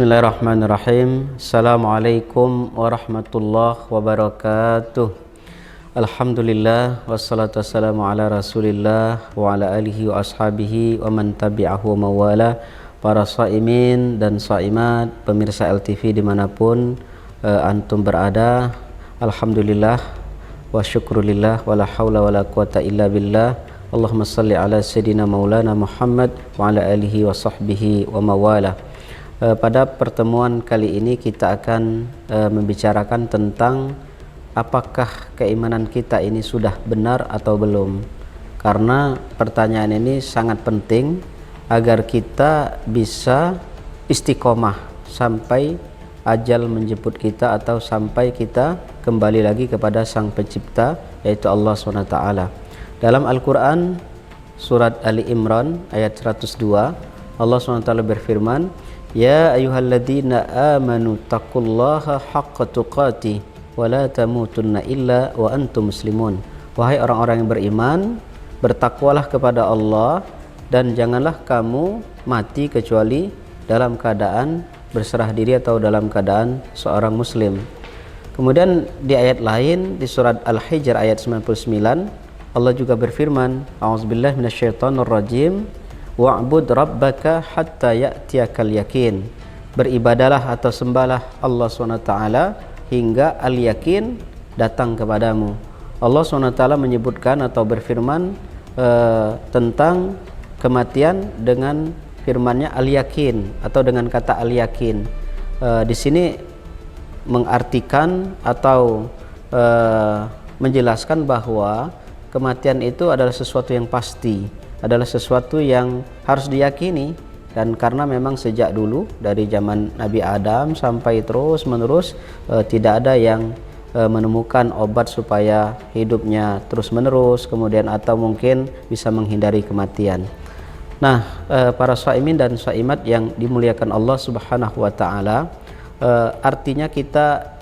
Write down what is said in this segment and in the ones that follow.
Bismillahirrahmanirrahim. Assalamualaikum warahmatullahi wabarakatuh. Alhamdulillah wassalatu wassalamu ala Rasulillah wa ala alihi wa ashabihi wa man tabi'ahu wa mawala. Para shaimin dan shaimat, pemirsa LTV dimanapun antum berada, alhamdulillah wa syukrulillah wa la hawla wa la quwata illa billah. Allahumma salli ala sayyidina maulana Muhammad wa ala alihi wa sahbihi wa mawala. Pada pertemuan kali ini kita akan membicarakan tentang apakah keimanan kita ini sudah benar atau belum. Karena pertanyaan ini sangat penting agar kita bisa istiqomah sampai ajal menjemput kita atau sampai kita kembali lagi kepada Sang Pencipta, yaitu Allah SWT. Dalam Al-Quran surat Ali Imran ayat 102, Allah SWT berfirman, Ya ayyuhalladzina amanu taqullaha haqqa tuqatih wa la tamutunna illa wa antum muslimun. Wahai orang-orang yang beriman, bertakwalah kepada Allah dan janganlah kamu mati kecuali dalam keadaan berserah diri atau dalam keadaan seorang muslim. Kemudian di ayat lain di surat Al-Hijr ayat 99, Allah juga berfirman, A'udzubillahi minasyaitonirrajim, wa'bud rabbaka hatta ya'tiyakal yakin. Beribadalah atau sembahlah Allah SWT hingga al-yakin datang kepadamu. Allah SWT menyebutkan atau berfirman tentang kematian dengan firman-Nya al-yakin atau dengan kata al-yakin. Di sini mengartikan atau menjelaskan bahwa kematian itu adalah sesuatu yang pasti, adalah sesuatu yang harus diyakini. Dan karena memang sejak dulu dari zaman Nabi Adam sampai terus menerus tidak ada yang menemukan obat supaya hidupnya terus menerus kemudian atau mungkin bisa menghindari kematian. Nah, para shaimin dan shaimat yang dimuliakan Allah Subhanahu wa taala, artinya kita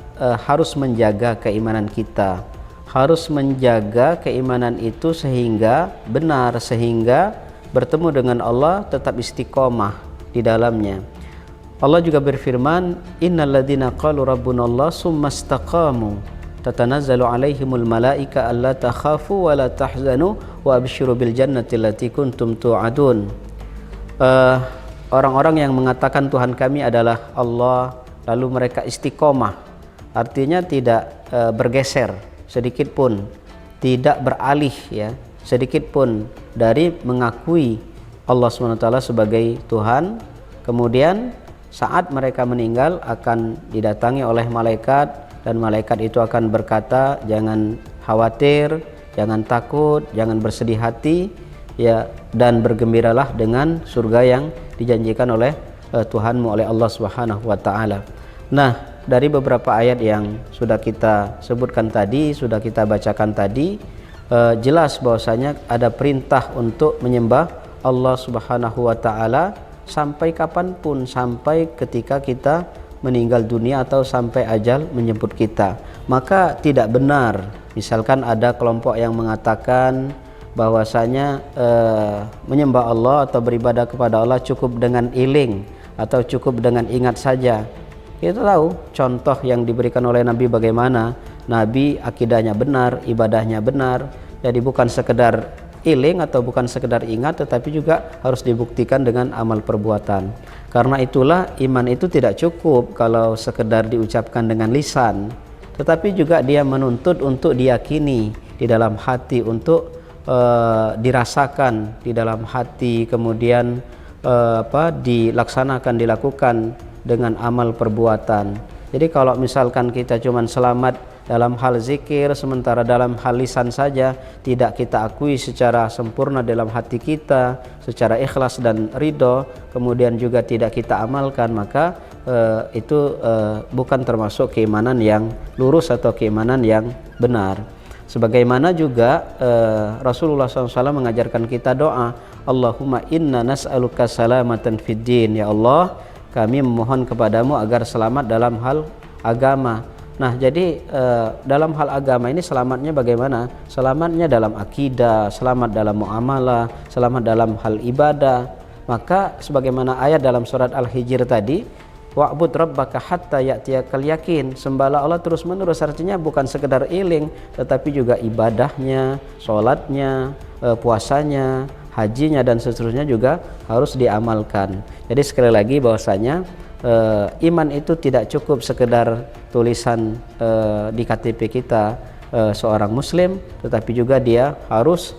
harus menjaga keimanan kita, harus menjaga keimanan itu sehingga benar, sehingga bertemu dengan Allah tetap istiqomah di dalamnya. Allah juga berfirman, innalladzina qalu rabbunallah summa istaqamu tatanazzalu alaihimul malaika alla takhafu wa la tahzanu wa abshiru bil jannati allati kuntum tu'adun. Orang-orang yang mengatakan Tuhan kami adalah Allah, lalu mereka istiqomah, artinya tidak bergeser sedikit pun, tidak beralih ya sedikit pun dari mengakui Allah SWT sebagai Tuhan. Kemudian saat mereka meninggal akan didatangi oleh malaikat, dan malaikat itu akan berkata, jangan khawatir, jangan takut, jangan bersedih hati ya, dan bergembiralah dengan surga yang dijanjikan oleh Tuhanmu, oleh Allah Subhanahu wa taala. Nah, dari beberapa ayat yang sudah kita sebutkan tadi, sudah kita bacakan tadi, jelas bahwasanya ada perintah untuk menyembah Allah Subhanahu wa taala sampai kapanpun, sampai ketika kita meninggal dunia atau sampai ajal menjemput kita. Maka tidak benar misalkan ada kelompok yang mengatakan bahwasanya menyembah Allah atau beribadah kepada Allah cukup dengan iling atau cukup dengan ingat saja. Kita tahu contoh yang diberikan oleh Nabi bagaimana Nabi akidahnya benar, ibadahnya benar. Jadi bukan sekedar iling atau bukan sekedar ingat, tetapi juga harus dibuktikan dengan amal perbuatan. Karena itulah iman itu tidak cukup kalau sekedar diucapkan dengan lisan, tetapi juga dia menuntut untuk diyakini di dalam hati, untuk dirasakan di dalam hati, kemudian dilaksanakan, dilakukan dengan amal perbuatan. Jadi kalau misalkan kita cuman selamat dalam hal zikir, sementara dalam hal lisan saja tidak kita akui secara sempurna dalam hati kita, secara ikhlas dan ridho, kemudian juga tidak kita amalkan, maka itu bukan termasuk keimanan yang lurus atau keimanan yang benar. Sebagaimana juga Rasulullah SAW mengajarkan kita doa, Allahumma inna nas'aluka salamatan fid din. Ya Allah, kami memohon kepadamu agar selamat dalam hal agama. Nah, jadi dalam hal agama ini selamatnya bagaimana? Selamatnya dalam akidah, selamat dalam muamalah, selamat dalam hal ibadah. Maka sebagaimana ayat dalam surat Al-Hijr tadi, wa'bud rabbaka hatta ya'tiyakal yakin. Sembahlah Allah terus-menerus, artinya bukan sekedar iling tetapi juga ibadahnya, sholatnya, puasanya, hajinya dan seterusnya juga harus diamalkan. Jadi sekali lagi bahwasanya iman itu tidak cukup sekedar tulisan di KTP kita seorang muslim, tetapi juga dia harus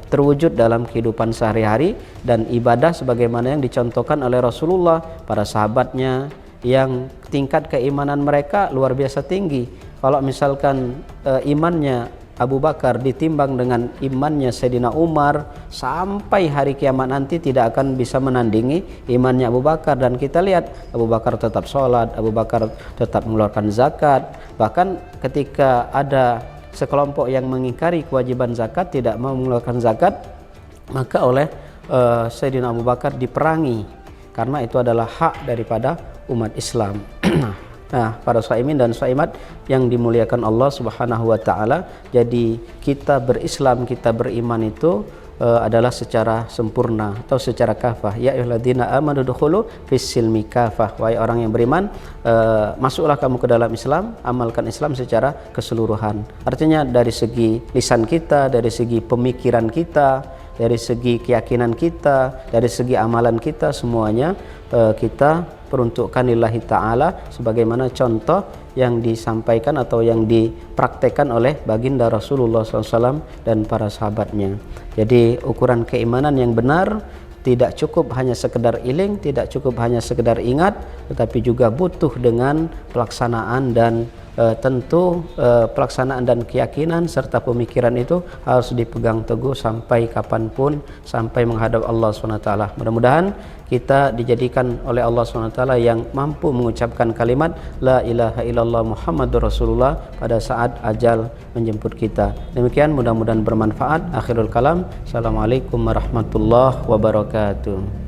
terwujud dalam kehidupan sehari-hari dan ibadah sebagaimana yang dicontohkan oleh Rasulullah, para sahabatnya yang tingkat keimanan mereka luar biasa tinggi. Kalau misalkan imannya Abu Bakar ditimbang dengan imannya Sayyidina Umar, sampai hari kiamat nanti tidak akan bisa menandingi imannya Abu Bakar. Dan kita lihat Abu Bakar tetap sholat, Abu Bakar tetap mengeluarkan zakat. Bahkan ketika ada sekelompok yang mengingkari kewajiban zakat, tidak mau mengeluarkan zakat, maka oleh Sayyidina Abu Bakar diperangi, karena itu adalah hak daripada umat Islam. Nah, para shaimin dan shaimat yang dimuliakan Allah Subhanahu wa taala, jadi kita berislam, kita beriman itu adalah secara sempurna atau secara kafah. Ya ayyuhalladzina amanu dukhulu fis-silmi kafah. Wahai orang yang beriman, masuklah kamu ke dalam Islam, amalkan Islam secara keseluruhan. Artinya dari segi lisan kita, dari segi pemikiran kita, dari segi keyakinan kita, dari segi amalan kita, semuanya kita peruntukkan lillahi ta'ala sebagaimana contoh yang disampaikan atau yang dipraktekkan oleh baginda Rasulullah SAW dan para sahabatnya. Jadi ukuran keimanan yang benar tidak cukup hanya sekedar iling, tidak cukup hanya sekedar ingat, tetapi juga butuh dengan pelaksanaan dan tentu pelaksanaan dan keyakinan serta pemikiran itu harus dipegang teguh sampai kapanpun, sampai menghadap Allah SWT. Mudah-mudahan kita dijadikan oleh Allah SWT yang mampu mengucapkan kalimat La ilaha illallah Muhammadur Rasulullah pada saat ajal menjemput kita. Demikian, mudah-mudahan bermanfaat. Akhirul kalam. Assalamualaikum warahmatullahi wabarakatuh.